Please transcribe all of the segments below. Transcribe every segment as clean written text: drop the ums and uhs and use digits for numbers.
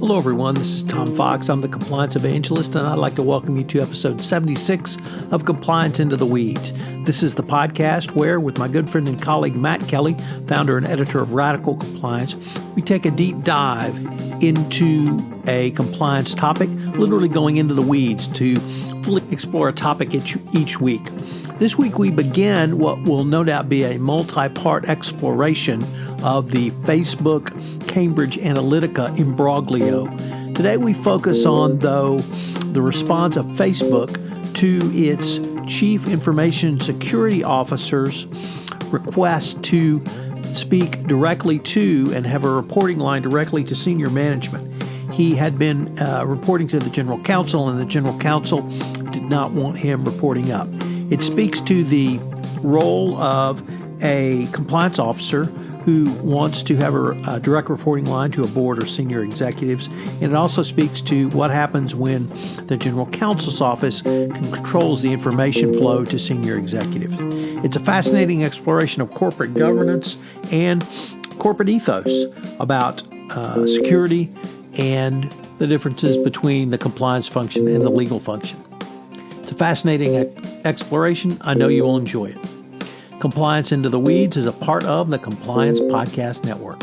Hello, everyone. This is Tom Fox. I'm the Compliance Evangelist, and I'd like to welcome you to episode 76 of Compliance Into the Weeds. This is the podcast where, with my good friend and colleague Matt Kelly, founder and editor of Radical Compliance, we take a deep dive into a compliance topic, literally going into the weeds to fully explore a topic each week. This week we begin what will no doubt be a multi-part exploration of the Facebook Cambridge Analytica imbroglio. Today we focus on, though, the response of Facebook to its Chief Information Security Officer's request to speak directly to and have a reporting line directly to senior management. He had been reporting to the General Counsel, and the General Counsel did not want him reporting up. It speaks to the role of a compliance officer who wants to have a direct reporting line to a board or senior executives. And it also speaks to what happens when the General Counsel's office controls the information flow to senior executives. It's a fascinating exploration of corporate governance and corporate ethos about security and the differences between the compliance function and the legal function. It's a fascinating exploration. I know you will enjoy it. Compliance Into the Weeds is a part of the Compliance Podcast Network.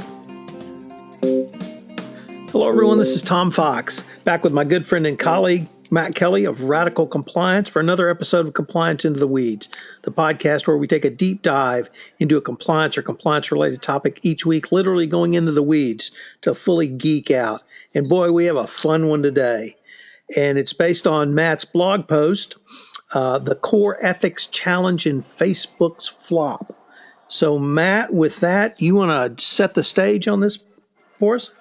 Hello, everyone. This is Tom Fox, back with my good friend and colleague, Matt Kelly of Radical Compliance, for another episode of Compliance Into the Weeds, the podcast where we take a deep dive into a compliance or compliance-related topic each week, literally going into the weeds to fully geek out. And boy, we have a fun one today. And it's based on Matt's blog post, The Core Ethics Challenge in Facebook's Flop. So, Matt, with that, you want to set the stage on this for us?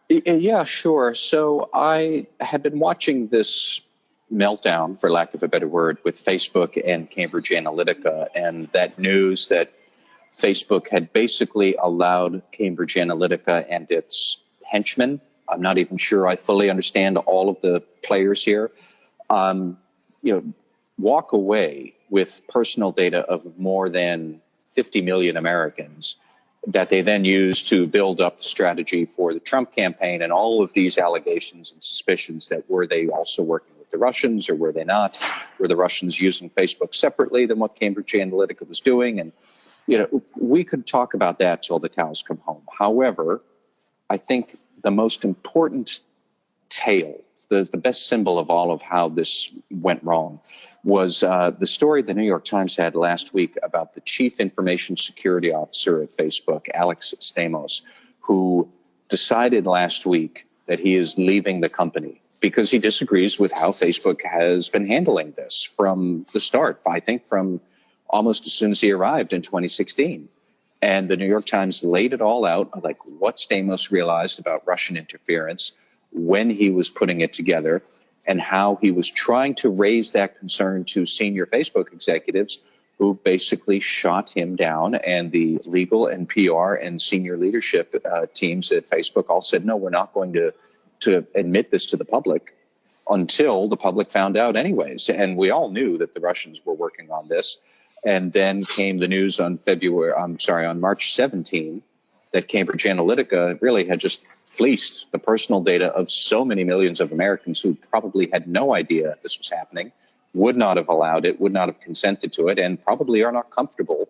Yeah, sure. So I had been watching this meltdown, for lack of a better word, with Facebook and Cambridge Analytica, and that news that Facebook had basically allowed Cambridge Analytica and its henchmen. I'm not even sure I fully understand all of the players here. Walk away with personal data of more than 50 million Americans that they then use to build up the strategy for the Trump campaign, and all of these allegations and suspicions that were they also working with the Russians or were they not? Were the Russians using Facebook separately than what Cambridge Analytica was doing? And, we could talk about that till the cows come home. However, I think the most important tale, the best symbol of all of how this went wrong, was the story the New York Times had last week about the Chief Information Security Officer at Facebook, Alex Stamos, who decided last week that he is leaving the company because he disagrees with how Facebook has been handling this from the start, I think from almost as soon as he arrived in 2016. And the New York Times laid it all out, like what Stamos realized about Russian interference when he was putting it together, and how he was trying to raise that concern to senior Facebook executives who basically shot him down. And the legal and PR and senior leadership teams at Facebook all said, no, we're not going to admit this to the public until the public found out anyways. And we all knew that the Russians were working on this. And then came the news on March 17, that Cambridge Analytica really had just fleeced the personal data of so many millions of Americans who probably had no idea this was happening, would not have allowed it, would not have consented to it, and probably are not comfortable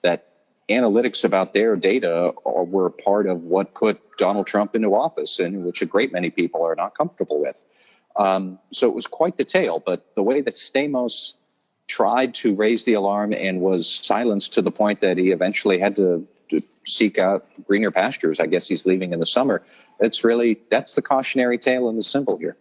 that analytics about their data were part of what put Donald Trump into office, and which a great many people are not comfortable with. So it was quite the tale, but the way that Stamos tried to raise the alarm and was silenced to the point that he eventually had to seek out greener pastures. I guess he's leaving in the summer. That's the cautionary tale and the symbol here.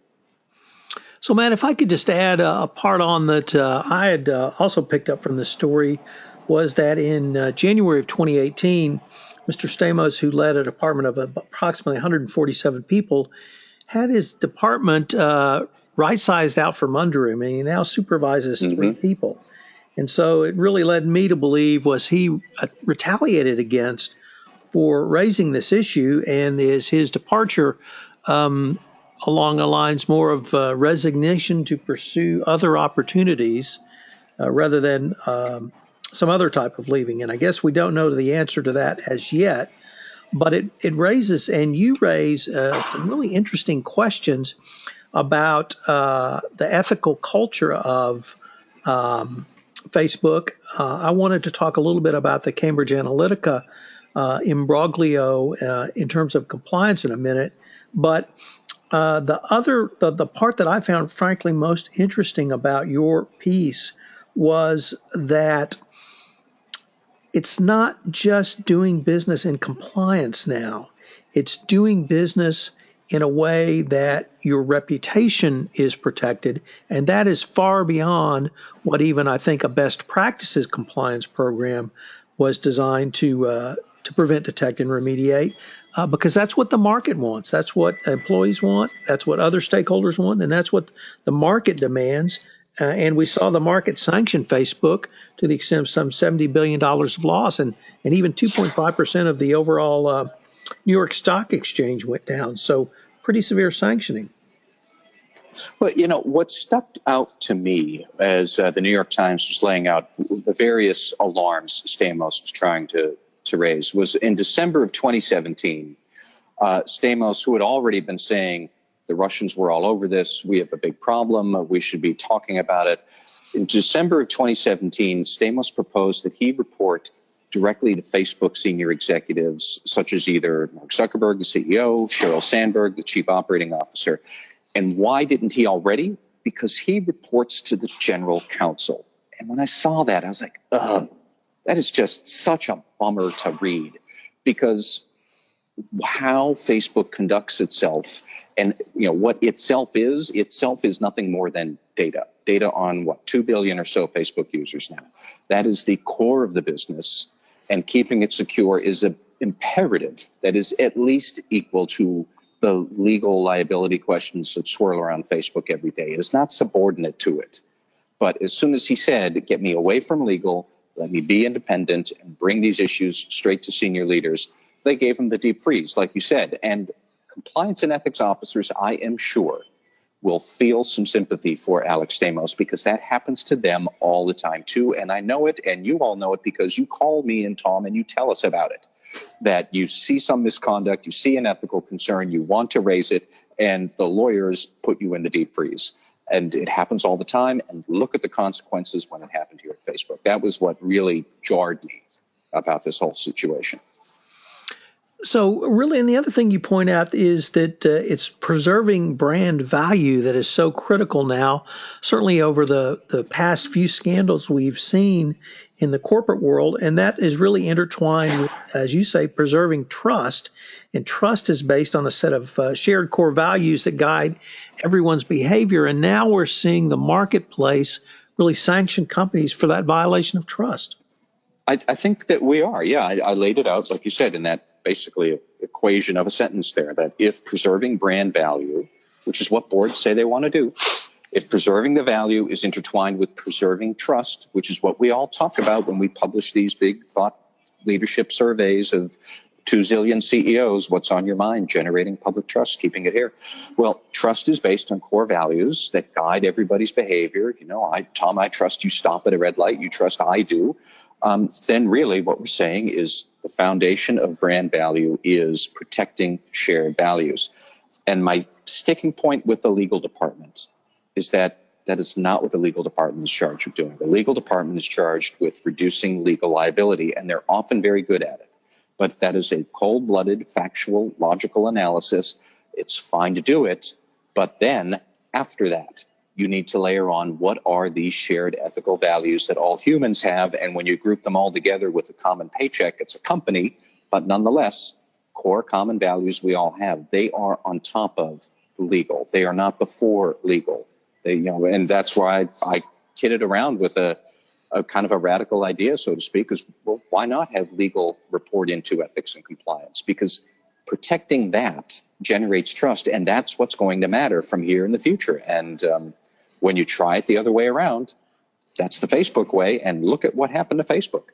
So, Matt, if I could just add a part on that I had also picked up from this story, was that in January of 2018, Mr. Stamos, who led a department of approximately 147 people, had his department right-sized out from under him, and he now supervises three people. And so it really led me to believe was he retaliated against for raising this issue, and is his departure along the lines more of resignation to pursue other opportunities rather than some other type of leaving. And I guess we don't know the answer to that as yet. but it raises, and you raise some really interesting questions about the ethical culture of Facebook. I wanted to talk a little bit about the Cambridge Analytica imbroglio in terms of compliance in a minute, but the part that I found frankly most interesting about your piece was that it's not just doing business in compliance now. It's doing business in a way that your reputation is protected, and that is far beyond what even I think a best practices compliance program was designed to prevent, detect, and remediate. Because that's what the market wants. That's what employees want. That's what other stakeholders want, and that's what the market demands. And we saw the market sanction Facebook to the extent of some $70 billion of loss, and even 2.5% of the overall New York Stock Exchange went down. So pretty severe sanctioning. Well, what stuck out to me as the New York Times was laying out the various alarms Stamos was trying to raise was in December of 2017, Stamos, who had already been saying the Russians were all over this, we have a big problem, we should be talking about it. In December of 2017, Stamos proposed that he report directly to Facebook senior executives, such as either Mark Zuckerberg, the CEO, Sheryl Sandberg, the chief operating officer. And why didn't he already? Because he reports to the general counsel. And when I saw that, I was like, ugh, that is just such a bummer to read, because how Facebook conducts itself and what itself is nothing more than data on 2 billion or so Facebook users now. That is the core of the business, and keeping it secure is an imperative that is at least equal to the legal liability questions that swirl around Facebook every day. It is not subordinate to it. But as soon as he said, get me away from legal, let me be independent and bring these issues straight to senior leaders, they gave him the deep freeze, like you said. And compliance and ethics officers, I am sure, will feel some sympathy for Alex Stamos, because that happens to them all the time too. And I know it, and you all know it, because you call me and Tom and you tell us about it, that you see some misconduct, you see an ethical concern, you want to raise it, and the lawyers put you in the deep freeze. And it happens all the time. And look at the consequences when it happened here at Facebook. That was what really jarred me about this whole situation. So really, and the other thing you point out is that it's preserving brand value that is so critical now, certainly over the past few scandals we've seen in the corporate world. And that is really intertwined with, as you say, preserving trust. And trust is based on a set of shared core values that guide everyone's behavior. And now we're seeing the marketplace really sanction companies for that violation of trust. I think that we are. Yeah, I laid it out, like you said, in that basically equation of a sentence there, that if preserving brand value, which is what boards say they want to do, if preserving the value is intertwined with preserving trust, which is what we all talk about when we publish these big thought leadership surveys of 2 zillion CEOs, what's on your mind, generating public trust, keeping it here. Well, trust is based on core values that guide everybody's behavior. Tom, I trust you stop at a red light. You trust I do. Then really what we're saying is the foundation of brand value is protecting shared values. And my sticking point with the legal department is that is not what the legal department is charged with doing. The legal department is charged with reducing legal liability, and they're often very good at it. But that is a cold-blooded, factual, logical analysis. It's fine to do it, but then after that, you need to layer on what are these shared ethical values that all humans have. And when you group them all together with a common paycheck, it's a company, but nonetheless, core common values we all have. They are on top of legal. They are not before legal. And that's why I kidded around with a kind of a radical idea, so to speak, is, well, why not have legal report into ethics and compliance? Because protecting that generates trust, and that's what's going to matter from here in the future. And when you try it the other way around, that's the Facebook way, and look at what happened to Facebook.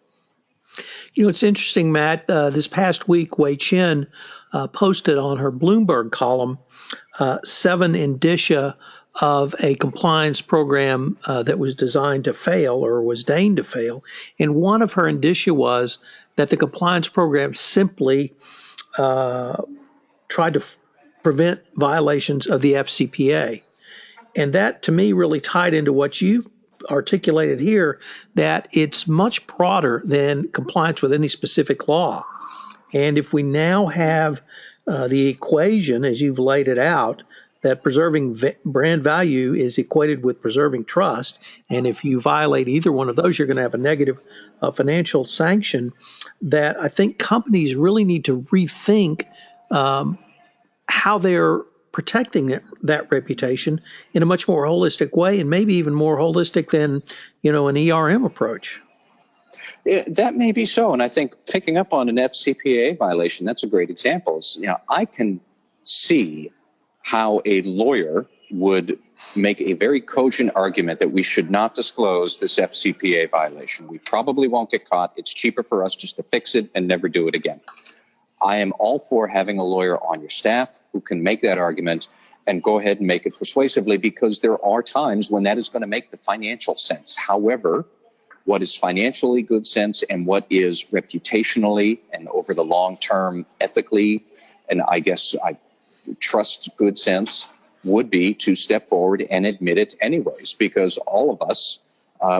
It's interesting, Matt. This past week, Wei Chen posted on her Bloomberg column 7 indicia of a compliance program that was designed to fail or was deigned to fail. And one of her indicia was that the compliance program simply tried to prevent violations of the FCPA. And that, to me, really tied into what you articulated here, that it's much broader than compliance with any specific law. And if we now have the equation, as you've laid it out, that preserving brand value is equated with preserving trust, and if you violate either one of those, you're going to have a negative financial sanction, that I think companies really need to rethink how they're protecting that reputation in a much more holistic way, and maybe even more holistic than, an ERM approach. That may be so. And I think picking up on an FCPA violation, that's a great example. I can see how a lawyer would make a very cogent argument that we should not disclose this FCPA violation. We probably won't get caught. It's cheaper for us just to fix it and never do it again. I am all for having a lawyer on your staff who can make that argument and go ahead and make it persuasively, because there are times when that is going to make the financial sense. However, what is financially good sense and what is reputationally and over the long term ethically, and I guess I trust good sense, would be to step forward and admit it anyways, because all of us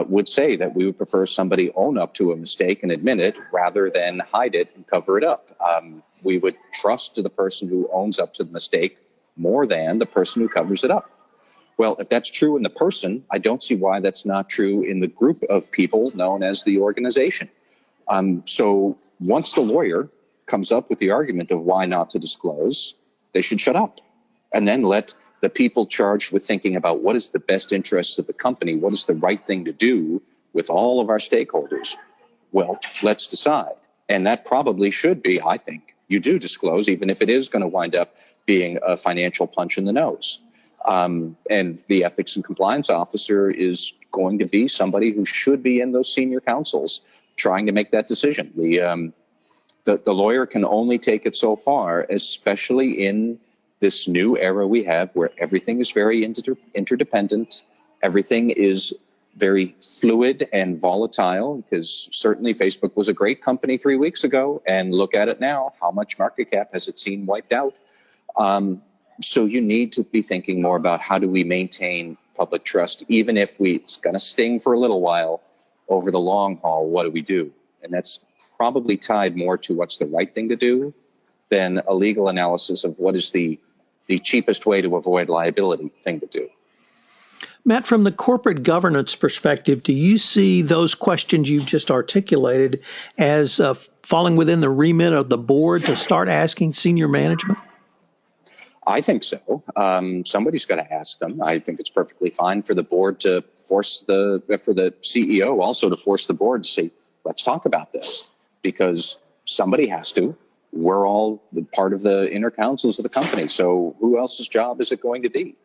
would say that we would prefer somebody own up to a mistake and admit it rather than hide it and cover it up. We would trust the person who owns up to the mistake more than the person who covers it up. Well, if that's true in the person, I don't see why that's not true in the group of people known as the organization. So once the lawyer comes up with the argument of why not to disclose, they should shut up and then let the people charged with thinking about what is the best interest of the company, what is the right thing to do with all of our stakeholders. Well, let's decide. And that probably should be, I think, you do disclose, even if it is going to wind up being a financial punch in the nose. And the ethics and compliance officer is going to be somebody who should be in those senior councils trying to make that decision. The lawyer can only take it so far, especially in this new era we have where everything is very interdependent. Everything is very fluid and volatile, because certainly Facebook was a great company 3 weeks ago, and look at it now. How much market cap has it seen wiped out? So you need to be thinking more about how do we maintain public trust, even if it's going to sting for a little while. Over the long haul, what do we do? And that's probably tied more to what's the right thing to do than a legal analysis of what is the cheapest way to avoid liability thing to do. Matt, from the corporate governance perspective, do you see those questions you've just articulated as falling within the remit of the board to start asking senior management? I think so. Somebody's got to ask them. I think it's perfectly fine for the board to for the CEO also to force the board to say, let's talk about this, because somebody has to. We're all part of the inner councils of the company. So who else's job is it going to be?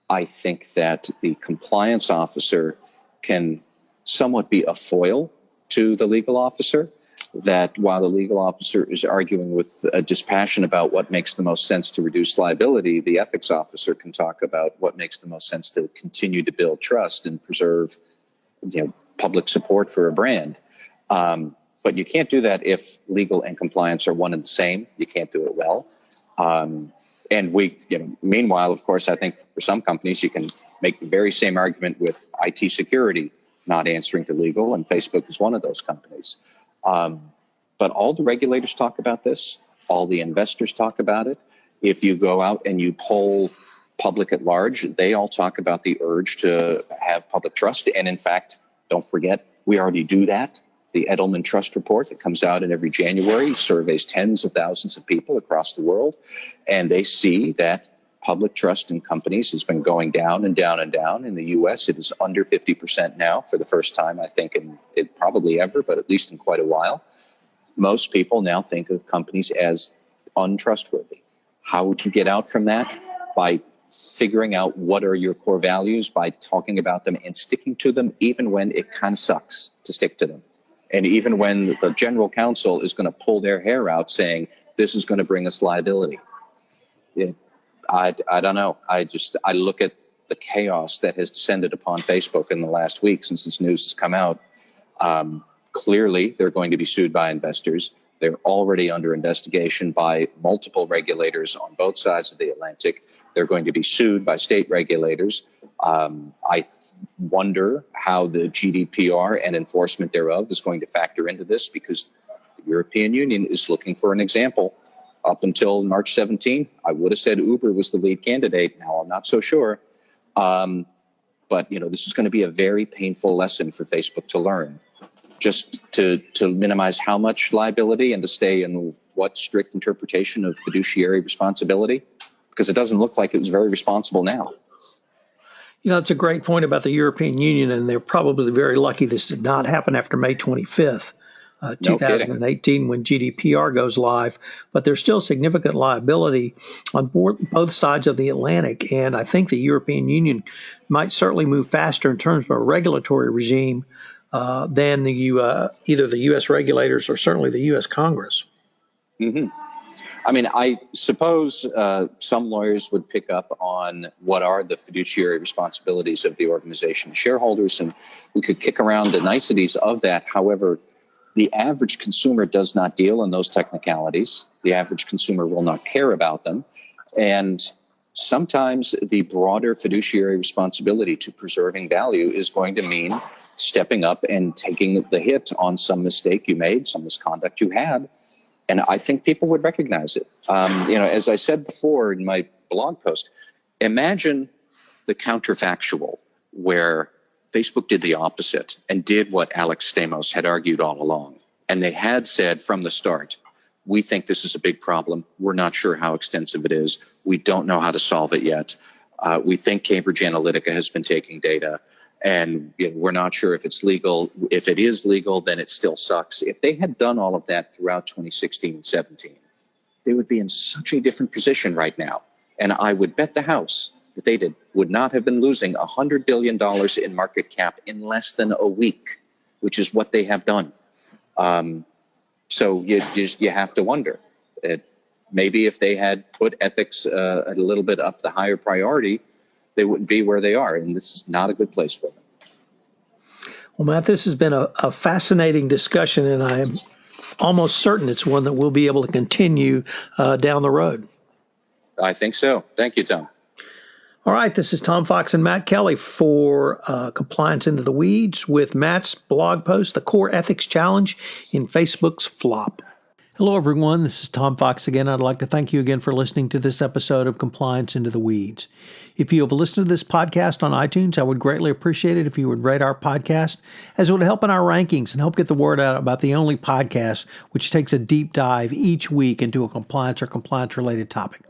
I think that the compliance officer can somewhat be a foil to the legal officer, that while the legal officer is arguing with dispassion about what makes the most sense to reduce liability, the ethics officer can talk about what makes the most sense to continue to build trust and preserve, public support for a brand. But you can't do that if legal and compliance are one and the same. You can't do it well. And meanwhile, of course, I think for some companies, you can make the very same argument with IT security not answering to legal, and Facebook is one of those companies. But all the regulators talk about this. All the investors talk about it. If you go out and you poll public at large, they all talk about the urge to have public trust. And in fact, don't forget, we already do that. The Edelman Trust Report that comes out in every January surveys tens of thousands of people across the world, and they see that public trust in companies has been going down and down and down. In the U.S., it is under 50% now for the first time, I think, in it probably ever, but at least in quite a while. Most people now think of companies as untrustworthy. How would you get out from that? By figuring out what are your core values, by talking about them and sticking to them, even when it kind of sucks to stick to them. And even when the general counsel is going to pull their hair out saying, this is going to bring us liability. I don't know. I look at the chaos that has descended upon Facebook in the last week since this news has come out. Clearly, they're going to be sued by investors. They're already under investigation by multiple regulators on both sides of the Atlantic. They're going to be sued by state regulators. I wonder how the GDPR and enforcement thereof is going to factor into this, because the European Union is looking for an example. Up until March 17th, I would have said Uber was the lead candidate. Now I'm not so sure. But this is going to be a very painful lesson for Facebook to learn, just to minimize how much liability and to stay in what strict interpretation of fiduciary responsibility, because it doesn't look like it was very responsible now. It's a great point about the European Union, and they're probably very lucky this did not happen after May 25th, 2018, when GDPR goes live. But there's still significant liability on both sides of the Atlantic, and I think the European Union might certainly move faster in terms of a regulatory regime than either the U.S. regulators or certainly the U.S. Congress. Mm-hmm. I mean, I suppose some lawyers would pick up on what are the fiduciary responsibilities of the organization shareholders, and we could kick around the niceties of that. However, the average consumer does not deal in those technicalities. The average consumer will not care about them. And sometimes the broader fiduciary responsibility to preserving value is going to mean stepping up and taking the hit on some mistake you made, some misconduct you had. And I think people would recognize it. As I said before in my blog post, imagine the counterfactual where Facebook did the opposite and did what Alex Stamos had argued all along. And they had said from the start, we think this is a big problem. We're not sure how extensive it is. We don't know how to solve it yet. We think Cambridge Analytica has been taking data. And we're not sure if it's legal. If it is legal, then it still sucks. If they had done all of that throughout 2016 and 17, they would be in such a different position right now. And I would bet the house that they would not have been losing $100 billion in market cap in less than a week, which is what they have done. So you have to wonder. Maybe if they had put ethics a little bit up the higher priority, they wouldn't be where they are, and this is not a good place for them. Well, Matt, this has been a fascinating discussion, and I am almost certain it's one that we'll be able to continue down the road. I think so. Thank you, Tom. All right, this is Tom Fox and Matt Kelly for Compliance Into the Weeds with Matt's blog post, The Core Ethics Challenge in Facebook's Flop. Hello, everyone. This is Tom Fox again. I'd like to thank you again for listening to this episode of Compliance Into the Weeds. If you have listened to this podcast on iTunes, I would greatly appreciate it if you would rate our podcast, as it would help in our rankings and help get the word out about the only podcast which takes a deep dive each week into a compliance or compliance-related topic.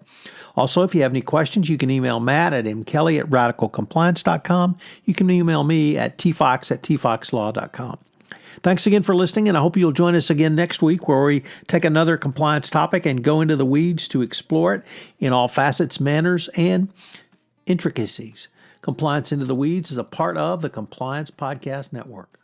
Also, if you have any questions, you can email Matt at mkelly@radicalcompliance.com. You can email me at tfox@tfoxlaw.com. Thanks again for listening, and I hope you'll join us again next week where we take another compliance topic and go into the weeds to explore it in all facets, manners, and intricacies. Compliance Into the Weeds is a part of the Compliance Podcast Network.